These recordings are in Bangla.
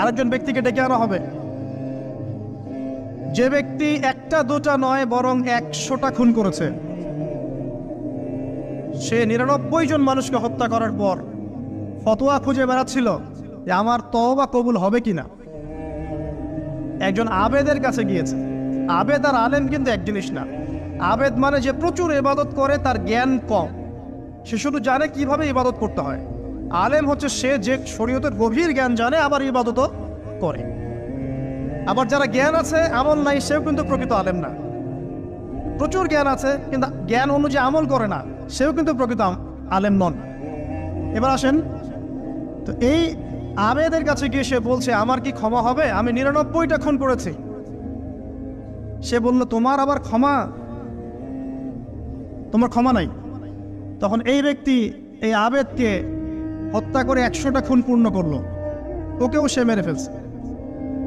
আরেকজন ব্যক্তিকে ডেকে আনা হবে, যে ব্যক্তি একটা দুটা নয় বরং 100টা খুন করেছে। সে 99 জন মানুষকে হত্যা করার পর ফতোয়া খুঁজে বেড়াচ্ছিল যে আমার তওবা কবুল হবে কিনা। একজন আবেদের কাছে গিয়েছে। আবেদ আর আলেম কিন্তু এক জিনিস না। আবেদ মানে যে প্রচুর ইবাদত করে, তার জ্ঞান কম, সে শুধু জানে কিভাবে ইবাদত করতে হয়। আলেম হচ্ছে সে যে শরীয়তের গভীর জ্ঞান জানে, আবার ইবাদতও করে। আবার যারা জ্ঞান আছে আমল নাই, সেও কিন্তু প্রকৃত আলেম না। প্রচুর জ্ঞান আছে কিন্তু জ্ঞান অনুযায়ী আমল করে না, সেও কিন্তু প্রকৃত আলেম নন। এবার আসেন, তো এই আবেদের কাছে গিয়ে সে বলছে আমার কি ক্ষমা হবে, আমি 99টা খুন করেছি। সে বলল তোমার আবার ক্ষমা, তোমার ক্ষমা নাই। তখন এই ব্যক্তি এই আবেদকে হত্যা করে 100টা খুন পূর্ণ করলো, ওকেও সে মেরে ফেলছে।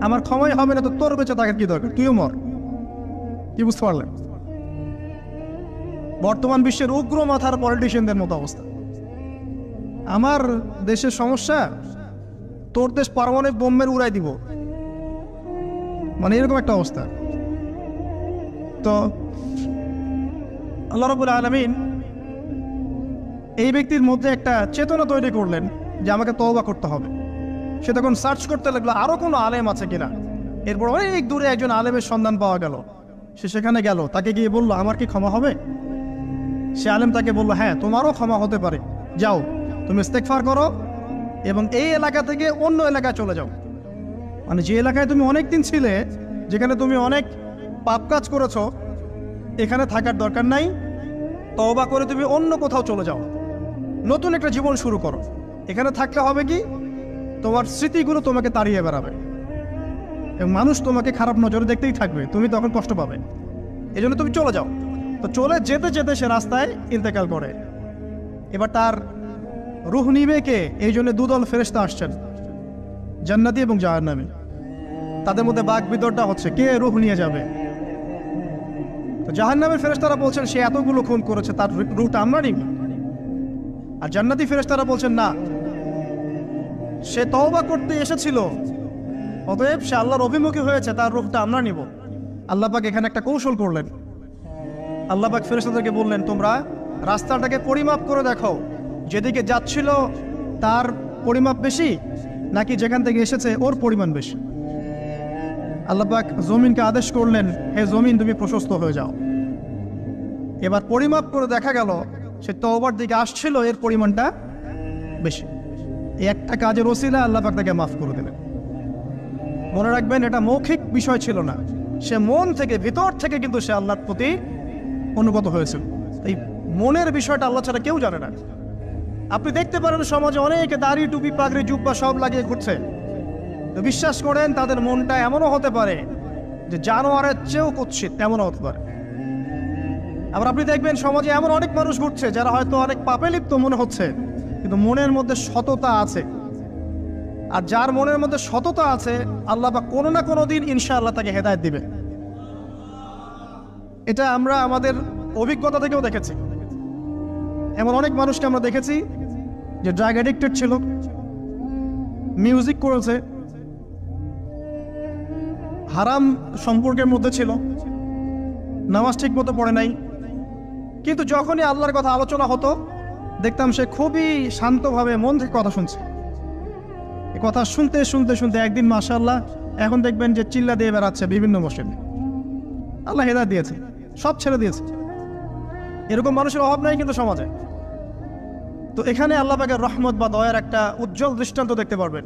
আমার ক্ষমাই হবে না তো তোর বেঁচে থাকার কি দরকার, তুইও মর। কি বুঝতে পারলেন? বর্তমান বিশ্বের উগ্র মাথার পলিটিশিয়ানদের মতো অবস্থা। আমার দেশের সমস্যা, তোর দেশ পারমাণবিক বোমের উড়াই দিব, মানে এরকম একটা অবস্থা। তো আল্লাহ রাব্বুল আলামিন এই ব্যক্তির মধ্যে একটা চেতনা তৈরি করলেন যে আমাকে তওবা করতে হবে। সে তখন সার্চ করতে লাগলো আরো কোনো আলেম আছে কিনা। এরপর অনেক দূরে একজন আলেমের সন্ধান পাওয়া গেল। সে সেখানে গেল, তাকে গিয়ে বলল আমার কি ক্ষমা হবে? সে আলেম তাকে বলল হ্যাঁ, তোমারও ক্ষমা হতে পারে, যাও তুমি ইস্তেগফার করো এবং এই এলাকা থেকে অন্য এলাকায় চলে যাও। মানে যে এলাকায় তুমি অনেক দিন ছিলে, যেখানে তুমি অনেক পাপ কাজ করেছো, এখানে থাকার দরকার নাই। তওবা করে তুমি অন্য কোথাও চলে যাও, নতুন একটা জীবন শুরু করো। এখানে থাকলে হবে কি, তোমার স্মৃতিগুলো তোমাকে তাড়িয়ে বেড়াবে এবং মানুষ তোমাকে খারাপ নজরে দেখতেই থাকবে, তুমি তখন কষ্ট পাবে। এই জন্য তুমি চলে যাও। তো চলে যেতে যেতে সে রাস্তায় ইন্তেকাল করে। এবার তার রূহ নিবে কে? এই জন্য দুদল ফেরেশতা আসছেন, জান্নাতি এবং জাহান্নামী। তাদের মধ্যে বাক বিতরটা হচ্ছে কে রূহ নিয়ে যাবে। তো জাহান্নামের ফেরেশতারা বলছেন সে এতগুলো খুন করেছে, তার রূহটা আমরা নিব। আর জান্নাতি ফেরেশতারা বলছেন না, সে তওবা করতে এসেছিল, অতএব সে আল্লাহর অভিমুখী হয়েছে, তার রূহটা আমরা নিব। আল্লাহ পাক এখানে একটা কৌশল করলেন। আল্লাহ পাক ফেরেশতাদেরকে বললেন তোমরা রাস্তাটাকে পরিমাপ করে দেখো, যেদিকে যাচ্ছিল তার পরিমাপ বেশি নাকি যেখান থেকে এসেছে ওর পরিমাণ বেশি। আল্লাহ পাক জমিনকে আদেশ করলেন হে জমিন তুমি প্রশস্ত হয়ে যাও। এবার পরিমাপ করে দেখা গেল সে তওবার দিকে আসছিল, এর পরিমাণটা বেশি। এই একটা কাজের ওসিলা আল্লাহ পাক তাকে মাফ করে দিলেন। মনে রাখবেন এটা মৌখিক বিষয় ছিল না, সে মন থেকে ভিতর থেকে কিন্তু সে আল্লাহর প্রতি অনুগত হয়েছিল। এই মনের বিষয়টা আল্লাহ ছাড়া কেউ জানে না। আপনি দেখতে পারেন সমাজে অনেকে দাড়ি টুপি পাগড়ি জুব্বা সব লাগিয়ে ঘুরছে, তো বিশ্বাস করেন তাদের মনটা এমনও হতে পারে যে জানোয়ারের চেয়েও কুৎসিত, এমনও হতে পারে। আবার আপনি দেখবেন সমাজে এমন অনেক মানুষ ঘুরছে যারা হয়তো অনেক পাপে লিপ্ত মনে হচ্ছে, কিন্তু মনের মধ্যে সততা আছে। আর যার মনের মধ্যে সততা আছে আল্লাহ বা কোনো না কোনো দিন ইনশাআল্লাহ তাকে হেদায়েত দিবে। এটা আমরা আমাদের অভিজ্ঞতা থেকেও দেখেছি। এমন অনেক মানুষকে আমরা দেখেছি যে ড্রাগ অ্যাডিক্টেড ছিল, মিউজিক করেছে, হারাম সম্পর্কের মধ্যে ছিল, নামাজ ঠিক মতো পড়ে নাই, কিন্তু যখনই আল্লাহর কথা আলোচনা হতো দেখতাম সে খুবই শান্তভাবে মন থেকে কথা শুনছে। এই কথা শুনতে শুনতে শুনতে একদিন মাশাআল্লাহ এখন দেখবেন যে চিল্লা দিয়ে বেড়াচ্ছে বিভিন্ন মসজিদে। আল্লাহ হেদায়েত দিয়েছে, সব ছেড়ে দিয়েছে। এরকম মানুষের অভাব নাই কিন্তু সমাজে। তো এখানে আল্লাহ পাকের রহমত বা দয়ার একটা উজ্জ্বল দৃষ্টান্ত দেখতে পারবেন।